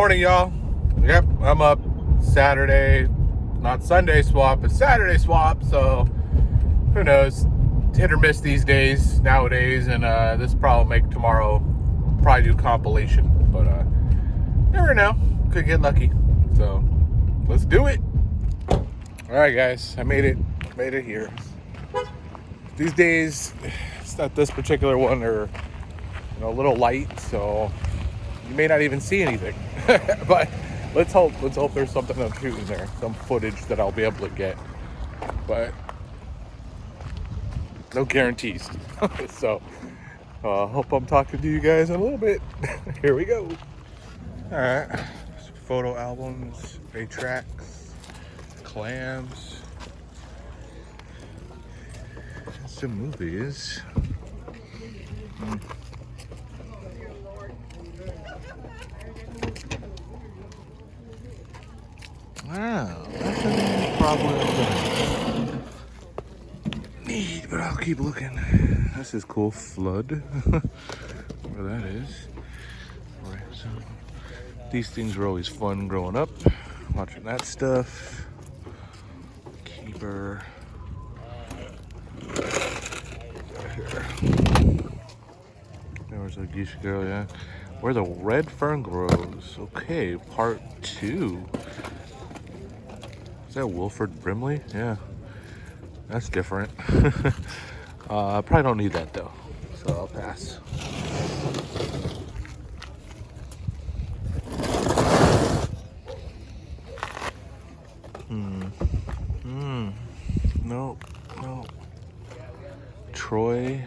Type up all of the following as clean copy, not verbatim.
morning, y'all. Yep, I'm up. Saturday, not Sunday swap, but Saturday swap. So who knows? Hit or miss these days nowadays, and this probably make tomorrow. Probably do compilation, but never know. Could get lucky. So let's do it. All right, guys. I made it. Made it here. These days, it's not this particular one, or a little light, so you may not even see anything. But let's hope there's something I'm shooting there, some footage that I'll be able to get. But no guarantees. So hope I'm talking to you guys in a little bit. Here we go. All right, photo albums, 8 tracks, clams, some movies. Wow, that's probably what I'm gonna need, but I'll keep looking. This is cool. Flood. Where that is. Right, so these things were always fun growing up, watching that stuff. Keeper. Here. There was a geese girl, yeah. Where the red fern grows. Okay, part 2. Is that Wilford Brimley? Yeah. That's different. I probably don't need that though, so I'll pass. No. Troy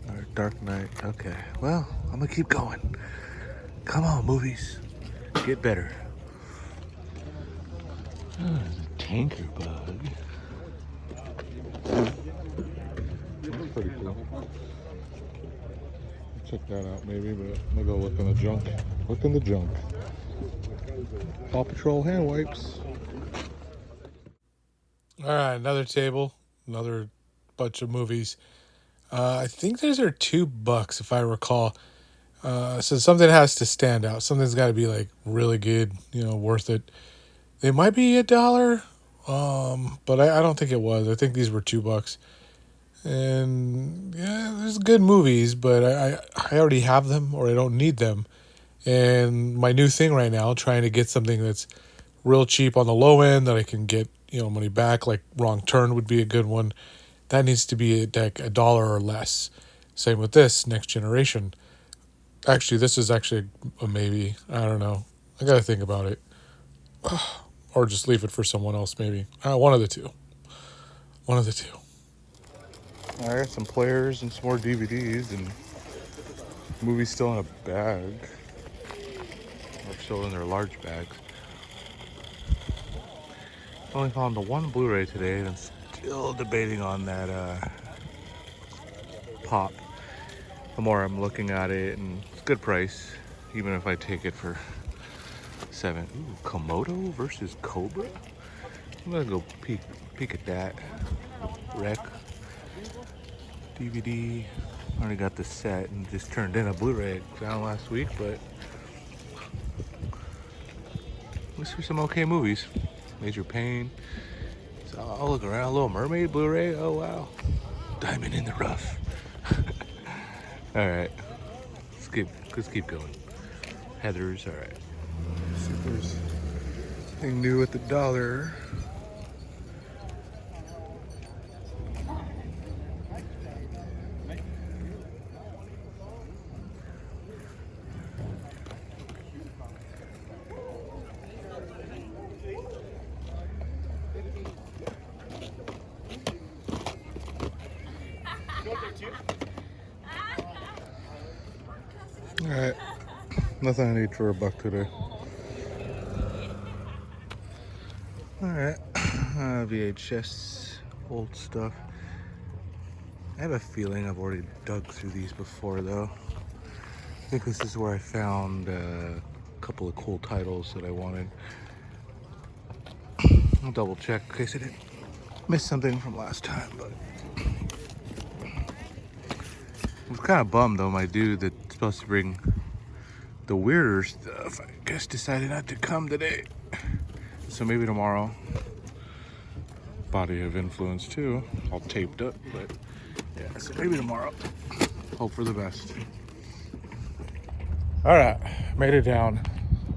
or Dark Knight. Okay. Well, I'm gonna keep going. Come on, movies. Get better. Oh, there's a tanker bug. That's pretty cool. Check that out maybe, but I'm gonna go look in the junk. Look in the junk. Paw Patrol hand wipes. All right, another table, another bunch of movies. I think those are $2 if I recall. So something has to stand out. Something's got to be like really good, worth it. They might be $1, but I don't think it was. I think these were $2. And yeah, there's good movies, but I already have them or I don't need them. And my new thing right now, trying to get something that's real cheap on the low end that I can get, money back, like Wrong Turn would be a good one. That needs to be like $1 or less. Same with this, Next Generation. Actually, this is actually a maybe. I don't know. I got to think about it. Or just leave it for someone else, maybe. One of the two. One of the two. I got some players and some more DVDs and movies still in a bag. Or still in their large bags. Only found the one Blu-ray today and I'm still debating on that Pop. The more I'm looking at it, and it's a good price, even if I take it for $7. Ooh, Komodo versus Cobra? I'm gonna go peek at that. Rec. DVD. Already got the set and just turned in a Blu-ray found last week, but let's see some okay movies. Major Pain. So I'll look around. Little Mermaid Blu-ray. Oh wow. Diamond in the Rough. All right. Let's keep going. Heathers. All right. Let's see if there's anything new at the $1. All right, nothing I need for $1 today. All right, VHS, old stuff. I have a feeling I've already dug through these before though. I think this is where I found a couple of cool titles that I wanted. I'll double check in case I didn't miss something from last time, but I was kind of bummed though. My dude that's supposed to bring the weirder stuff, I guess, decided not to come today. So maybe tomorrow. Body of Influence too, all taped up, but yeah, so maybe tomorrow. Hope for the best. All right, made it down.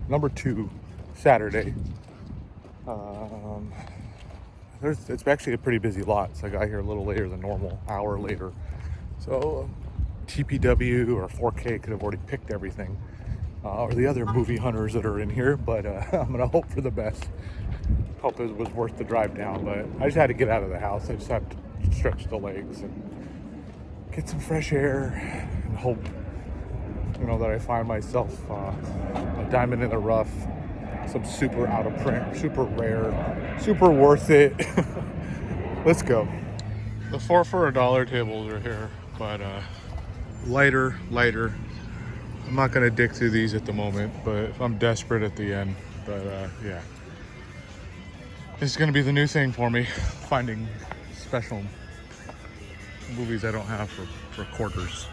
Number 2, Saturday. It's actually a pretty busy lot, so I got here a little later than normal, hour later. So TPW or 4K could have already picked everything, or the other movie hunters that are in here, but I'm gonna hope for the best. Hope it was worth the drive down, but I just had to get out of the house. I just had to stretch the legs and get some fresh air and hope, that I find myself a diamond in the rough, some super out of print, super rare, super worth it. Let's go. The 4 for $1 tables are here, but lighter. I'm not gonna dig through these at the moment, but I'm desperate at the end. But yeah, it's gonna be the new thing for me, finding special movies I don't have for quarters.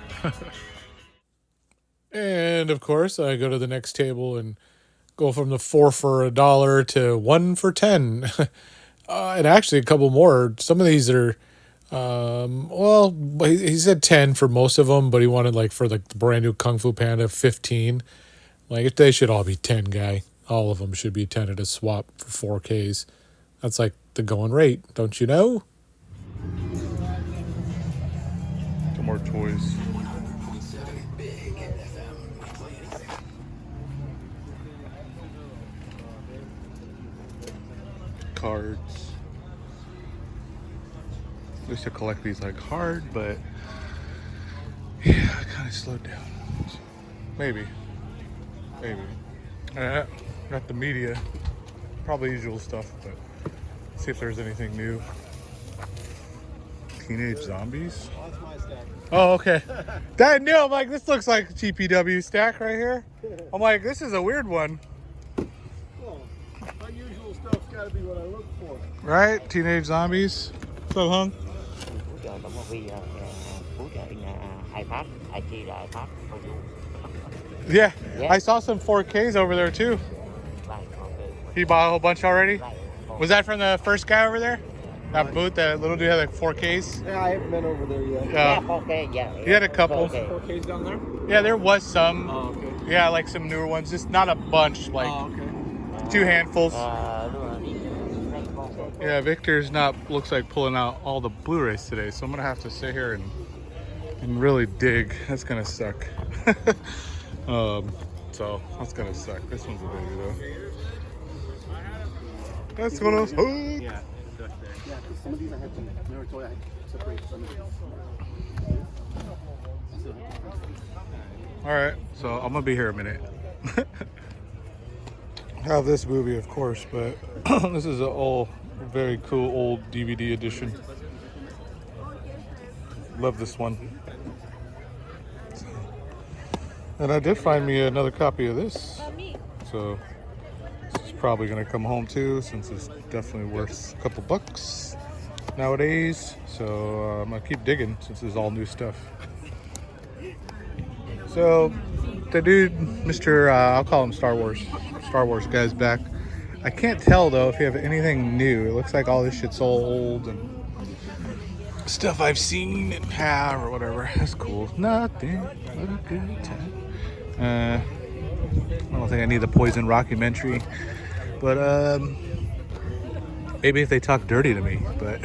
And of course, I go to the next table and go from the 4 for $1 to 1 for 10. And actually a couple more. Some of these are, well, he said 10 for most of them, but he wanted for the brand new Kung Fu Panda 15. They should all be 10, guy. All of them should be 10 at a swap for 4Ks. That's like the going rate, don't you know? Some more toys. Cards. I used to collect these hard, but yeah, I kind of slowed down. So maybe. Got the media, probably usual stuff, but see if there's anything new. Teenage Zombies. Oh, that's my stack. Oh, okay. That new. I'm like, this looks like TPW stack right here. I'm like, this is a weird one. Unusual stuff's got to be what I look for. Right? Teenage Zombies. What's up, Hung? Yeah, I saw some 4Ks over there too. He bought a whole bunch already? Was that from the first guy over there? That booth, that little dude had 4Ks? Yeah, I haven't been over there yet. Yeah, 4K, yeah. He had a couple. 4Ks down there? Yeah, there was some. Oh, okay. Yeah, some newer ones, just not a bunch, okay. 2 handfuls. Yeah, Victor's looks like pulling out all the Blu-rays today, so I'm gonna have to sit here and really dig. That's gonna suck. So that's gonna suck. This one's a baby though. That's gonna suck. Yeah, some of these I had to, remember I told you I had to separate some of these. Alright, so I'm gonna be here a minute. I have this movie, of course, but this is a very cool old DVD edition. Love this one. And I did find me another copy of this. So this is probably gonna come home too, since it's definitely worth a couple bucks nowadays. So I'm gonna keep digging since it's all new stuff. So the dude, Mr. I'll call him Star Wars guy's back. I can't tell though if you have anything new. It looks like all this shit's old and stuff I've seen and have or whatever. That's cool. Nothing but a good time. I don't think I need the Poison Rockumentary, but maybe if they talk dirty to me. But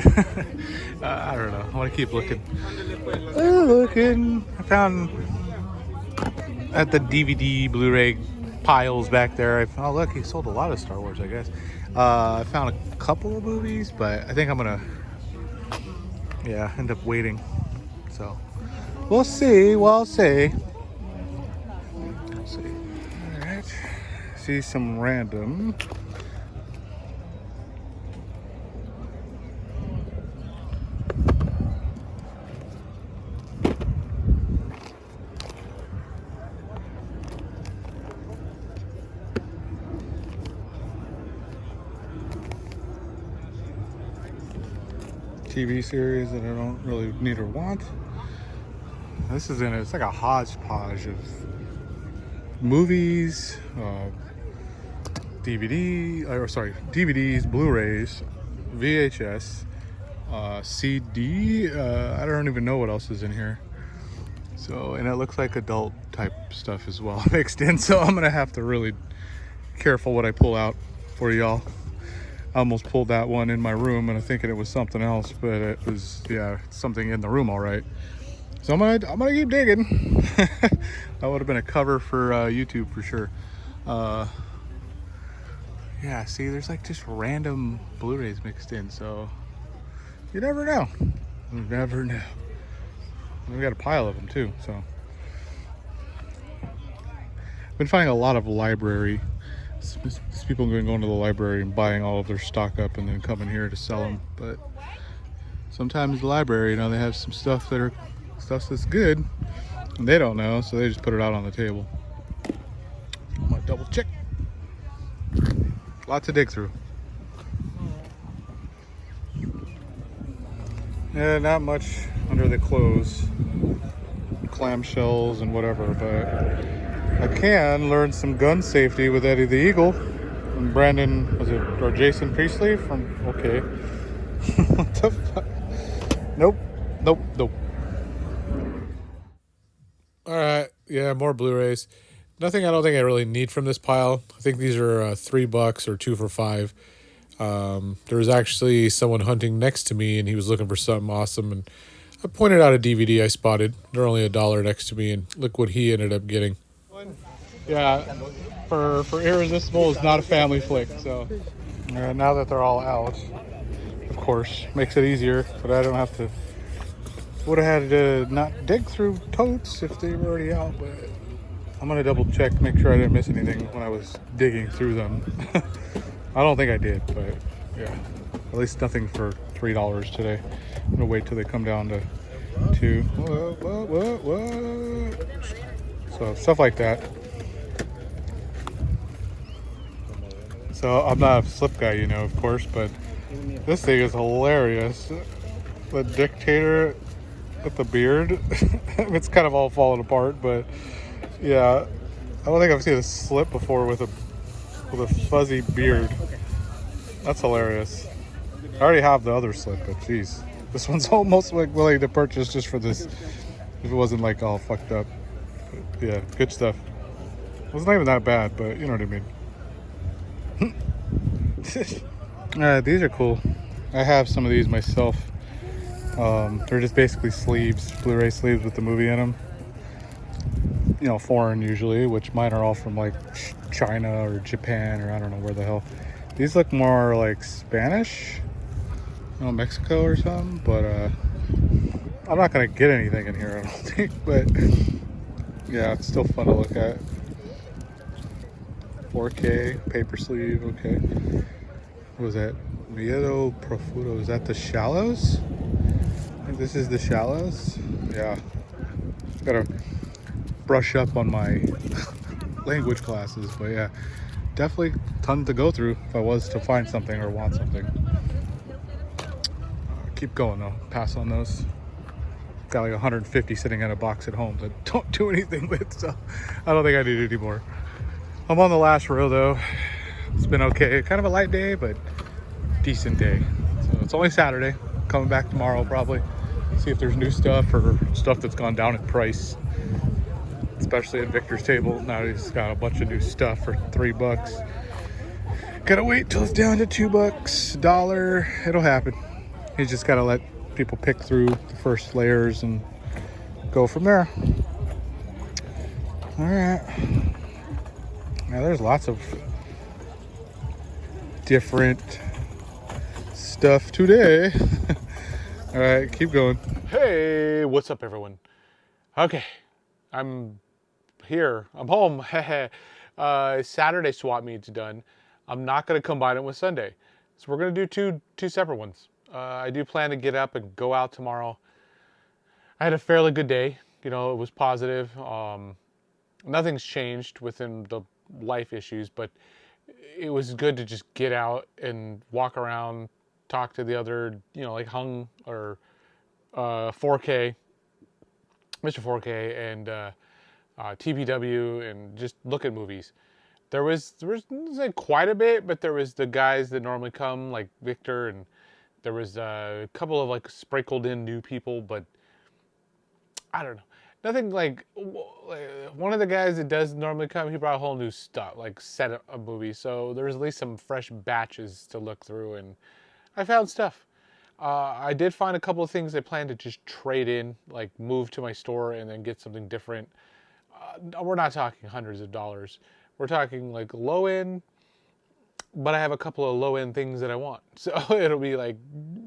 I don't know. I want to keep looking. I found at the DVD, Blu-ray piles back there. Oh look, he sold a lot of Star Wars, I guess. I found a couple of movies, but I think I'm gonna end up waiting. So we'll see. We'll see. Alright. See some random. TV series that I don't really need or want. This is it's like a hodgepodge of movies, DVDs, Blu-rays, VHS, CD. I don't even know what else is in here. So, and it looks like adult type stuff as well mixed in. So I'm gonna have to really careful what I pull out for y'all. I almost pulled that one in my room and I'm thinking it was something else, but it was, yeah, something in the room, all right. So I'm gonna keep digging. That would have been a cover for YouTube for sure. Yeah, see, there's like just random Blu-rays mixed in, so you never know. You never know. We got a pile of them too, so. I've been finding a lot of library. These people going to the library and buying all of their stock up and then coming here to sell them. But sometimes the library, you know, they have some stuff that's good, and they don't know, so they just put it out on the table. I'm gonna double check. Lot to dig through. Yeah, not much under the clothes, clamshells and whatever, but I can learn some gun safety with Eddie the Eagle and Brandon, or Jason Priestley from, okay. What the fuck? Nope. All right, yeah, more Blu-rays. Nothing I don't think I really need from this pile. I think these are $3 or 2 for $5. There was actually someone hunting next to me and he was looking for something awesome, and I pointed out a DVD I spotted. They're only $1 next to me, and look what he ended up getting. Yeah, for Irresistible is not a family flick, so now that they're all out, of course, makes it easier, but I don't have to. Would have had to not dig through totes if they were already out, but I'm gonna double check, make sure I didn't miss anything when I was digging through them. I don't think I did, but yeah, at least nothing for $3 today. I'm gonna wait till they come down to 2. What? So stuff like that. So I'm not a slip guy, you know, of course, but this thing is hilarious. The Dictator with the beard. It's kind of all falling apart, but yeah, I don't think I've seen a slip before with a fuzzy beard. That's hilarious. I already have the other slip, but geez, this one's almost like willing to purchase just for this. If it wasn't like all fucked up, but yeah, good stuff. It wasn't even that bad, but you know what I mean. These are cool. I have some of these myself. They're just basically sleeves, Blu-ray sleeves with the movie in them. You know, foreign usually, which mine are all from like China or Japan or I don't know where the hell. These look more like Spanish, you know, Mexico or something, but I'm not gonna get anything in here, I don't think, but yeah, it's still fun to look at. 4K, paper sleeve, okay. What was that? Miedo Profundo, is that the Shallows? I think this is the Shallows. Yeah, gotta brush up on my language classes, but yeah, definitely a ton to go through if I was to find something or want something. Keep going though, pass on those. Got like 150 sitting in a box at home that don't do anything with, so I don't think I need any more. I'm on the last row though. It's been okay, kind of a light day, but decent day. So it's only Saturday. Coming back tomorrow probably. See if there's new stuff or stuff that's gone down in price. Especially at Victor's table. Now he's got a bunch of new stuff for $3. Gotta wait till it's down to $2, dollar. It'll happen. He's just gotta let people pick through the first layers and go from there. All right. Now there's lots of different stuff today. All right, keep going. Hey, what's up, everyone? Okay, I'm here. I'm home. Saturday swap meet's done. I'm not gonna combine it with Sunday, so we're gonna do two separate ones. I do plan to get up and go out tomorrow. I had a fairly good day. You know, it was positive. Nothing's changed within the life issues, but it was good to just get out and walk around, talk to the other, you know, like Hung or 4K, Mr. 4K, and TPW, and just look at movies. There was like quite a bit, but there was the guys that normally come, like Victor, and there was a couple of like sprinkled in new people, but I don't know. Nothing like one of the guys that does normally come. He brought a whole new stuff, like set of movies. So there's at least some fresh batches to look through, and I found stuff. I did find a couple of things I plan to just trade in, like move to my store and then get something different. We're not talking hundreds of dollars. We're talking like low end, but I have a couple of low end things that I want. So it'll be like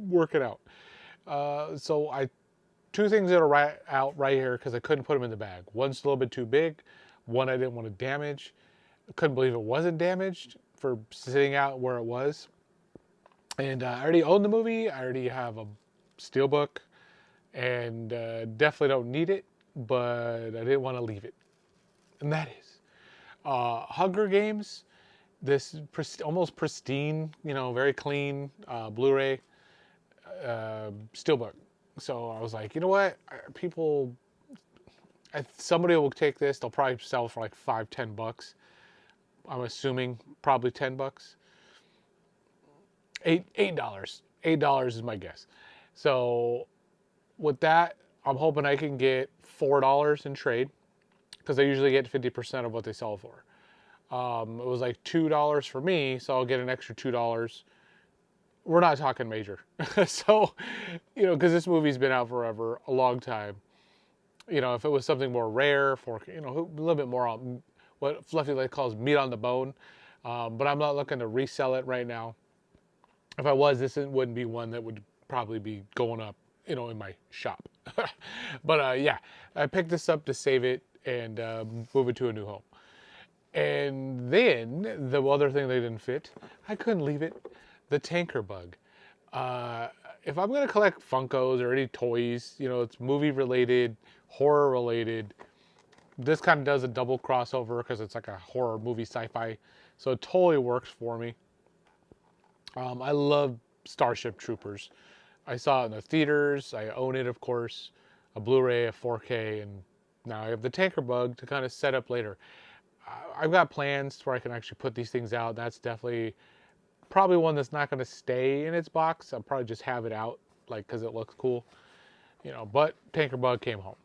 working out. So I two things that are out right here because I couldn't put them in the bag. One's a little bit too big. One I didn't want to damage. I couldn't believe it wasn't damaged for sitting out where it was. And I already own the movie. I already have a steelbook, and definitely don't need it, but I didn't want to leave it. And that is Hunger Games. This almost pristine, very clean Blu-ray steelbook. So I was like, you know what? Somebody will take this. They'll probably sell for like $5-10. I'm assuming probably $10. $8. $8 is my guess. So with that, I'm hoping I can get $4 in trade because I usually get 50% of what they sell for. It was like $2 for me, so I'll get an extra $2. We're not talking major. So, because this movie's been out forever, a long time. If it was something more rare, for a little bit more on what Fluffy like calls meat on the bone, but I'm not looking to resell it right now. If I was, this wouldn't be one that would probably be going up, in my shop. But yeah, I picked this up to save it and move it to a new home. And then the other thing they didn't fit, I couldn't leave it, the Tanker Bug. If I'm going to collect Funkos or any toys, it's movie related, horror related. This kind of does a double crossover because it's like a horror movie sci-fi. So it totally works for me. I love Starship Troopers. I saw it in the theaters. I own it, of course. A Blu-ray, a 4K, and now I have the Tanker Bug to kind of set up later. I've got plans where I can actually put these things out. That's definitely probably one that's not going to stay in its box. I'll probably just have it out, because it looks cool. But Tanker Bug came home.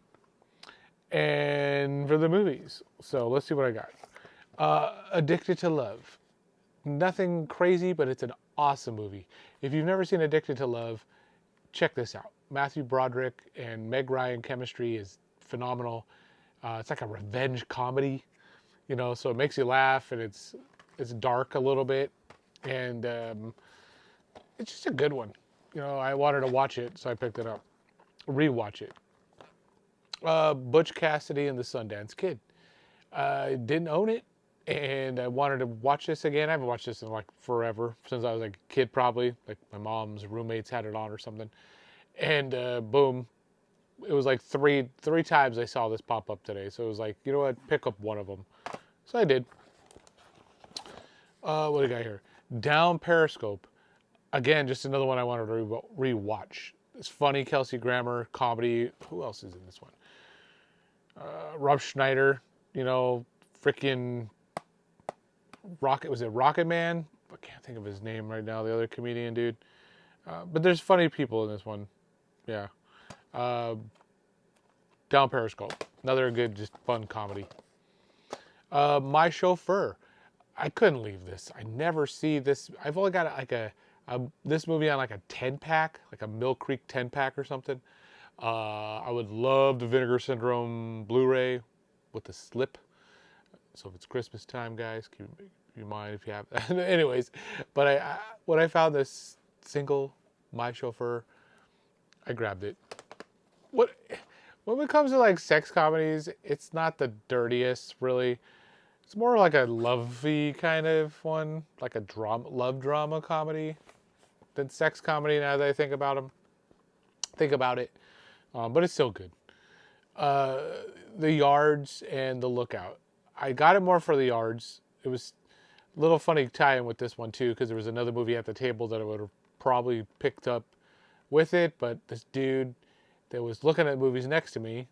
And for the movies, so let's see what I got. Addicted to Love. Nothing crazy, but it's an awesome movie. If you've never seen Addicted to Love, check this out. Matthew Broderick and Meg Ryan chemistry is phenomenal. It's like a revenge comedy, so it makes you laugh, and it's dark a little bit, and it's just a good one. I wanted to watch it, so I picked it up. Rewatch it. Butch Cassidy and the Sundance Kid. I didn't own it, and I wanted to watch this again. I haven't watched this in like forever, since I was like a kid probably. Like my mom's roommates had it on or something. And boom, it was like three times I saw this pop up today. So it was like, you know what, pick up one of them. So I did. What do I got here? Down Periscope. Again, just another one I wanted to rewatch. It's funny, Kelsey Grammer, comedy. Who else is in this one? Rob Schneider, freaking Rocket. Was it Rocket Man? I can't think of his name right now. The other comedian dude. But there's funny people in this one. Yeah. Down Periscope. Another good, just fun comedy. My Chauffeur. I couldn't leave this. I never see this. I've only got like this movie on like a 10-pack, like a Mill Creek 10-pack or something. I would love the Vinegar Syndrome Blu-ray with the slip. So if it's Christmas time, guys, keep in mind if you have that. Anyways, but when I found this single, My Chauffeur, I grabbed it. When it comes to like sex comedies, it's not the dirtiest, really. It's more like a lovey kind of one, like a love drama comedy than sex comedy. Now that I think about it, but it's still good. The Yards and The Lookout. I got it more for The Yards. It was a little funny tie-in with this one too, because there was another movie at the table that I would have probably picked up with it, but this dude that was looking at movies next to me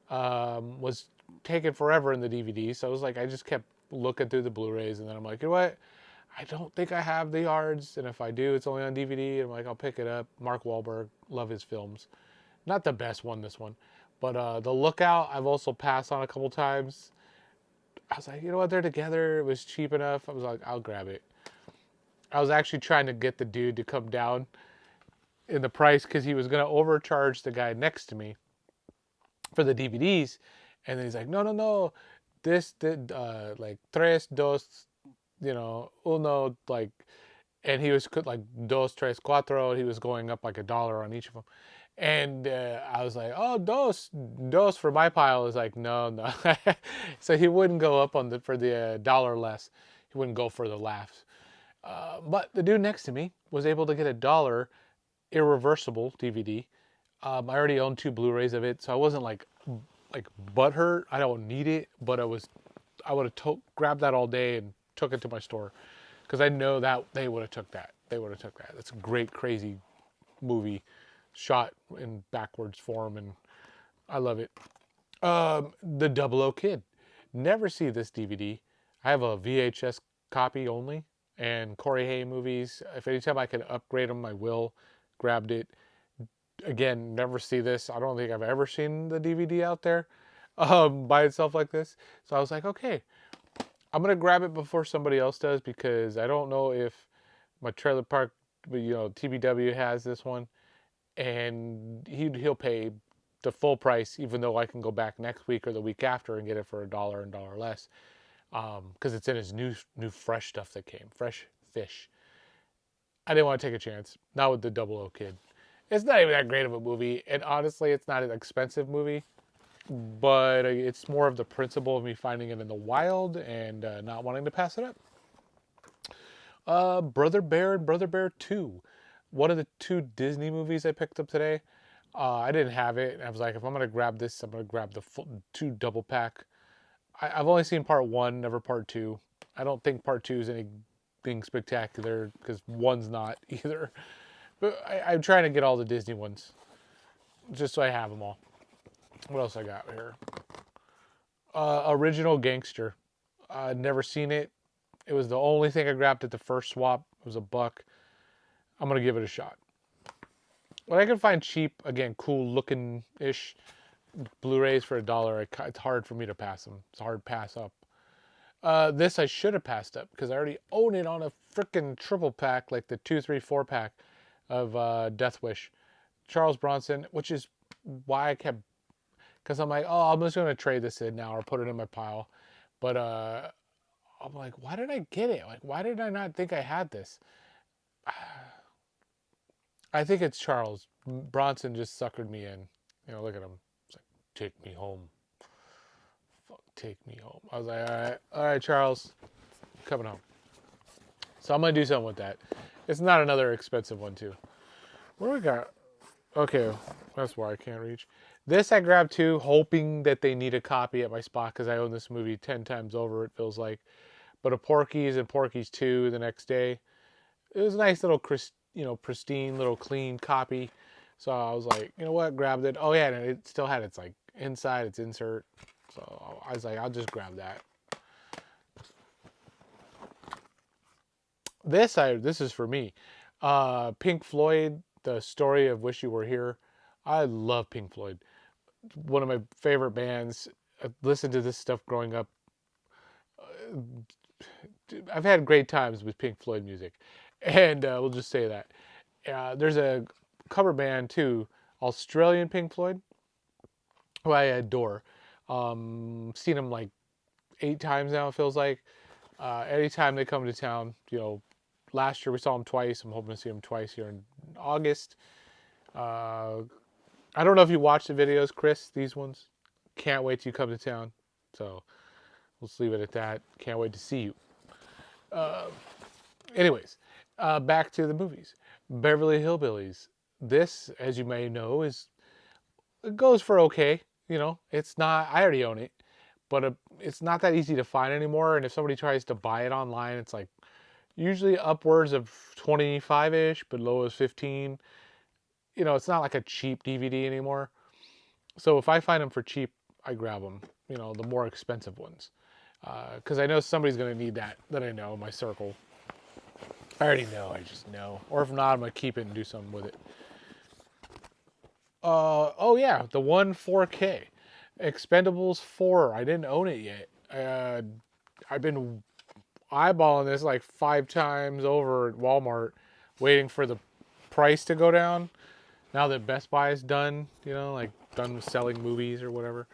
was taking forever in the DVD. So it was like I just kept looking through the Blu-rays, and then I'm like, you know what? I don't think I have the yards, and if I do, it's only on DVD. I'm like, I'll pick it up. Mark Wahlberg, love his films. Not the best one, this one, but The Lookout, I've also passed on a couple times. I was like, you know what? They're together. It was cheap enough. I was like, I'll grab it. I was actually trying to get the dude to come down in the price because he was going to overcharge the guy next to me for the DVDs. And then he's like, no, no, no. This did like tres, dos, uno, like, and he was like dos, tres, cuatro. And he was going up like $1 on each of them. And I was like, oh, dos for my pile. Is like, no, no. So he wouldn't go up for the dollar less. He wouldn't go for the laughs. But the dude next to me was able to get $1 irreversible DVD. I already owned 2 Blu-rays of it, so I wasn't like butthurt. I don't need it, but I would have grabbed that all day and took it to my store because I know that they would have took that. That's a great, crazy movie, shot in backwards form, and I love it. The Double O Kid. Never see this DVD. I have a VHS copy only, and Corey Haim movies. If anytime I can upgrade them, I will. Grabbed it. Again, never see this. I don't think I've ever seen the DVD out there by itself like this. So I was like, okay, I'm gonna grab it before somebody else does because I don't know if my trailer park, TBW has this one, and he'll pay the full price, even though I can go back next week or the week after and get it for $1 and $1 less, because it's in his new fresh stuff that came, fresh fish. I didn't want to take a chance, not with the Double O Kid. It's not even that great of a movie, and honestly, it's not an expensive movie, but it's more of the principle of me finding it in the wild and not wanting to pass it up. Brother Bear and Brother Bear 2. One of the 2 Disney movies I picked up today. I didn't have it, and I was like, if I'm going to grab this, I'm going to grab the full 2 double pack. I've only seen part 1, never part 2. I don't think part 2 is anything spectacular, because 1's not either. But I'm trying to get all the Disney ones, just so I have them all. What else I got here? Original Gangster. I'd never seen it. It was the only thing I grabbed at the first swap. It was $1. I'm going to give it a shot. When I can find cheap, again, cool looking ish Blu-rays for $1, it's hard for me to pass them. It's a hard pass up. This I should have passed up because I already own it on a freaking triple pack, like the 2, 3, 4 pack of Death Wish. Charles Bronson, which is why I kept, because I'm like, oh, I'm just going to trade this in now or put it in my pile. But I'm like, why did I get it? Like, why did I not think I had this? I think it's Charles. Bronson just suckered me in. Look at him. It's like, take me home. Fuck, take me home. I was like, all right, Charles, coming home. So I'm going to do something with that. It's not another expensive one, too. What do we got? Okay, that's why I can't reach. This I grabbed, too, hoping that they need a copy at my spot because I own this movie 10 times over, it feels like. But a Porky's and Porky's 2 the next day. It was a nice little, pristine, little clean copy. So I was like, you know what, grabbed it. Oh, yeah, and it still had its, inside, its insert. So I was like, I'll just grab that. This is for me. Pink Floyd, The Story of Wish You Were Here. I love Pink Floyd. One of my favorite bands. I listened to this stuff growing up. I've had great times with Pink Floyd music. And we'll just say that. There's a cover band too, Australian Pink Floyd, who I adore. Seen them 8 times now, it feels like. Anytime they come to town, last year we saw them twice. I'm hoping to see them twice here in August. I don't know if you watched the videos, Chris, these ones. Can't wait till you come to town. So we'll just leave it at that. Can't wait to see you. Anyways, back to the movies. Beverly Hillbillies. This, as you may know, it goes for okay. It's not, I already own it, but it's not that easy to find anymore. And if somebody tries to buy it online, it's usually upwards of 25-ish, but low as 15. It's not like a cheap DVD anymore. So if I find them for cheap, I grab them. You know, the more expensive ones, because I know somebody's gonna need that I know in my circle. I already know. I just know. Or if not, I'm gonna keep it and do something with it. Oh yeah, the one 4K, Expendables 4. I didn't own it yet. I've been eyeballing this like 5 times over at Walmart, waiting for the price to go down. Now that Best Buy is done, you know, like done with selling movies or whatever,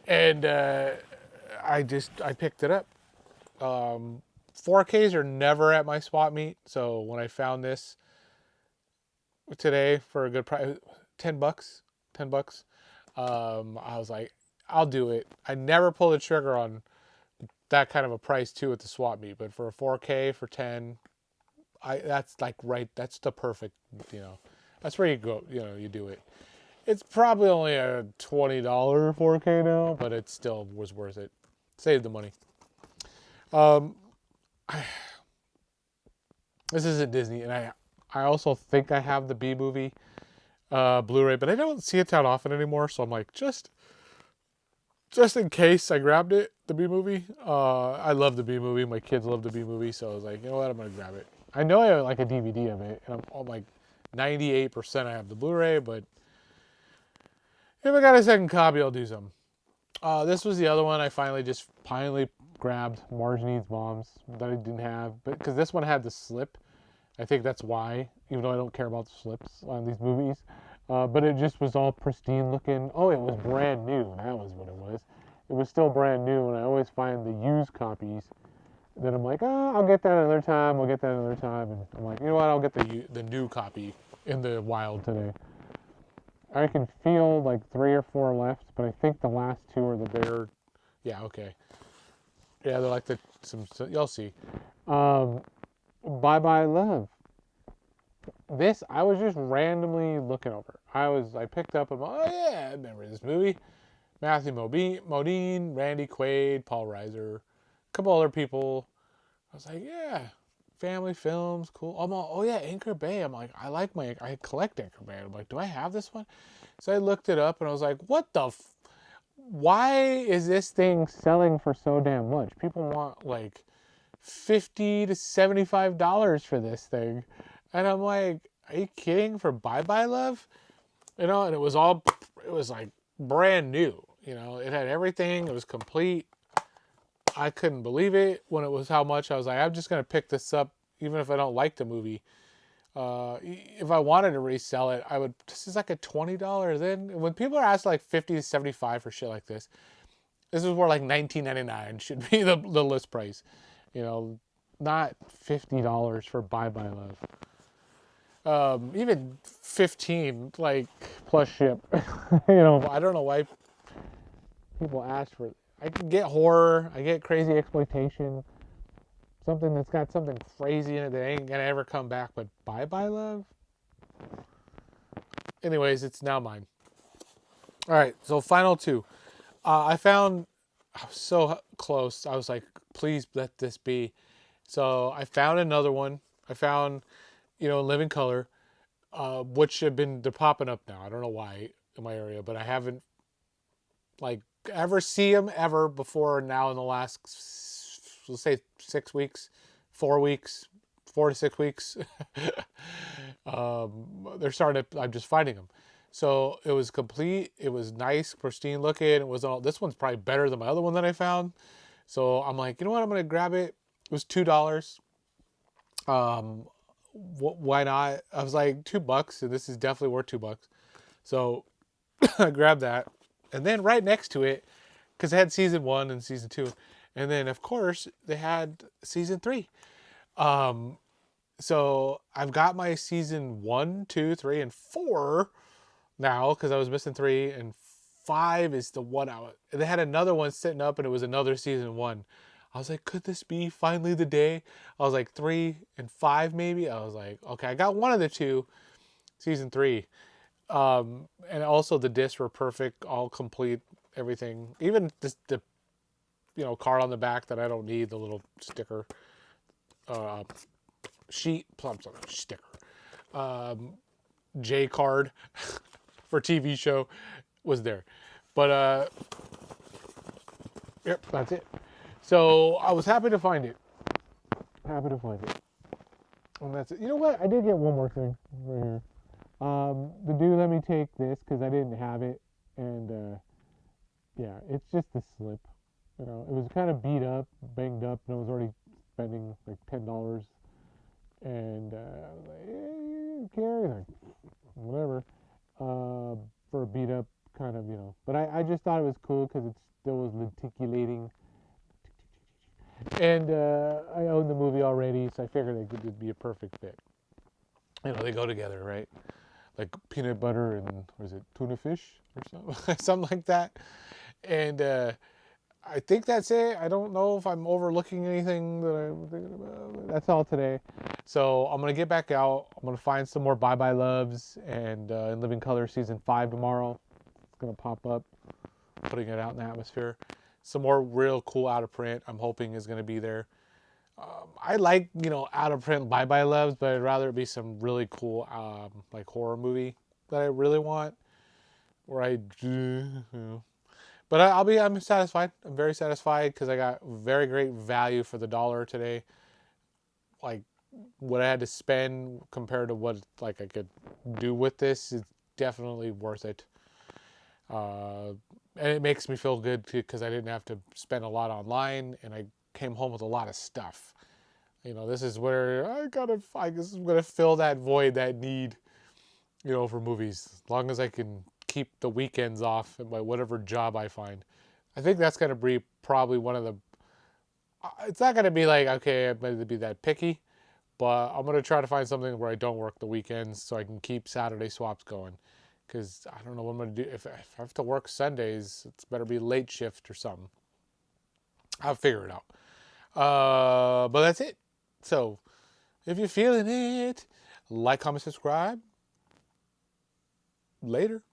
and I picked it up. 4Ks are never at my swap meet, so when I found this today for a good price, $10, $10. I was like, I'll do it. I never pull the trigger on that kind of a price too at the swap meet, but for a 4K for 10, that's like right. That's the perfect, you know. That's where you go. You know, you do it. It's probably only a $20 4K now, but it still was worth it. Save the money. This isn't Disney, and I also think I have the B movie Blu-ray, but I don't see it that often anymore. So I'm like, just in case I grabbed it, the B movie. I love the B movie. My kids love the B movie, so I was like, you know what, I'm gonna grab it. I know I have like a DVD of it, and I'm like 98% I have the Blu-ray, but if I got a second copy, I'll do some. This was the other one I finally grabbed. Marge Needs Moms that I didn't have, but because this one had the slip, I think that's why. Even though I don't care about the slips on these movies, but it just was all pristine looking. Oh, it was brand new. That was what it was. It was still brand new, and I always find the used copies. Then I'm like, oh, I'll get that another time. I'll get that another time, and I'm like, you know what? I'll get the new copy in the wild today. I can feel like 3 or 4 left, but I think the last 2 are the bear. Yeah, okay. Yeah, they're like you'll see. Bye Bye Love. This, I was just randomly looking over. I picked up, oh yeah, I remember this movie. Matthew Modine, Randy Quaid, Paul Reiser, a couple other people. I was like, yeah, family films, cool. Oh yeah, Anchor Bay. I'm like, I collect Anchor Bay. I'm like, do I have this one? So I looked it up and I was like, what the why is this thing selling for so damn much? People want like $50 to $75 for this thing. And I'm like, are you kidding? For Bye Bye Love? You know, and it was like brand new. You know, it had everything. It was complete. I couldn't believe it when it was how much. I was like, I'm just going to pick this up even if I don't like the movie. If I wanted to resell it, I would. This is like a $20 then. When people are asked like 50 to 75 for shit like this is where like $19.99 should be the list price. You know, not $50 for Bye Bye Love. Even 15, like plus ship. You know, I don't know why people ask for it. I can get horror. I get crazy exploitation. Something that's got something crazy in it that ain't gonna ever come back. But Bye Bye Love. Anyways, it's now mine. All right, so final 2. I was so close. I was like, please let this be. So I found another one. I found, Living Color, which they're popping up now. I don't know why in my area, but I haven't like ever see them ever before now in the last, let's say 6 weeks, 4 weeks, 4 to 6 weeks. They're starting to, I'm just finding them. So it was complete. It was nice, pristine looking. It was all, this one's probably better than my other one that I found. So I'm like, you know what? I'm going to grab it. It was $2. Why not? I was like $2, and this is definitely worth $2. So I grabbed that, and then right next to it, because it had season 1 and season 2, and then of course they had season 3. So I've got my season 1, 2, 3, and 4 now because I was missing 3, and 5 is the one out. And they had another one sitting up, and it was another season 1. I was like, could this be finally the day? I was like 3 and 5 maybe. I was like, okay, I got one of the 2, season 3. And also the discs were perfect, all complete, everything. Even the card on the back that I don't need, the little sticker, sheet, sticker, J card for TV show was there. But Yep, that's it. So I was happy to find it. Happy to find it. And that's it. You know what? I did get one more thing right here. The dude let me take this because I didn't have it, and yeah, it's just a slip. You know, it was kind of beat up, banged up, and I was already spending like $10, and I was like, who cares? Like, whatever. For a beat up kind of, you know. But I just thought it was cool because it still was lenticulating, and I own the movie already, so I figured it would be a perfect fit. You know, they go together, right? Like peanut butter and was it tuna fish or something, something like that. And I think that's it. I don't know if I'm overlooking anything that I'm thinking about. That's all today. So I'm gonna get back out. I'm gonna find some more Bye Bye Loves and in Living Color season 5 tomorrow. It's gonna pop up, putting it out in the atmosphere. Some more real cool out of print. I'm hoping is gonna be there. I like, you know, out of print Bye Bye Loves, but I'd rather it be some really cool like horror movie that I really want. Where I do, you know. But I'm satisfied. I'm very satisfied because I got very great value for the dollar today. Like what I had to spend compared to what like I could do with this is definitely worth it. And it makes me feel good because I didn't have to spend a lot online, and I came home with a lot of stuff. You know, this is where this is gonna fill that void, that need, you know, for movies. As long as I can keep the weekends off by whatever job I find. I think that's gonna be probably one of the. It's not gonna be like, okay, I'm gonna be that picky, but I'm gonna try to find something where I don't work the weekends so I can keep Saturday swaps going. Because I don't know what I'm gonna do if I have to work Sundays. It's better be late shift or something. I'll figure it out. But that's it. So if you're feeling it, like, comment, subscribe. Later.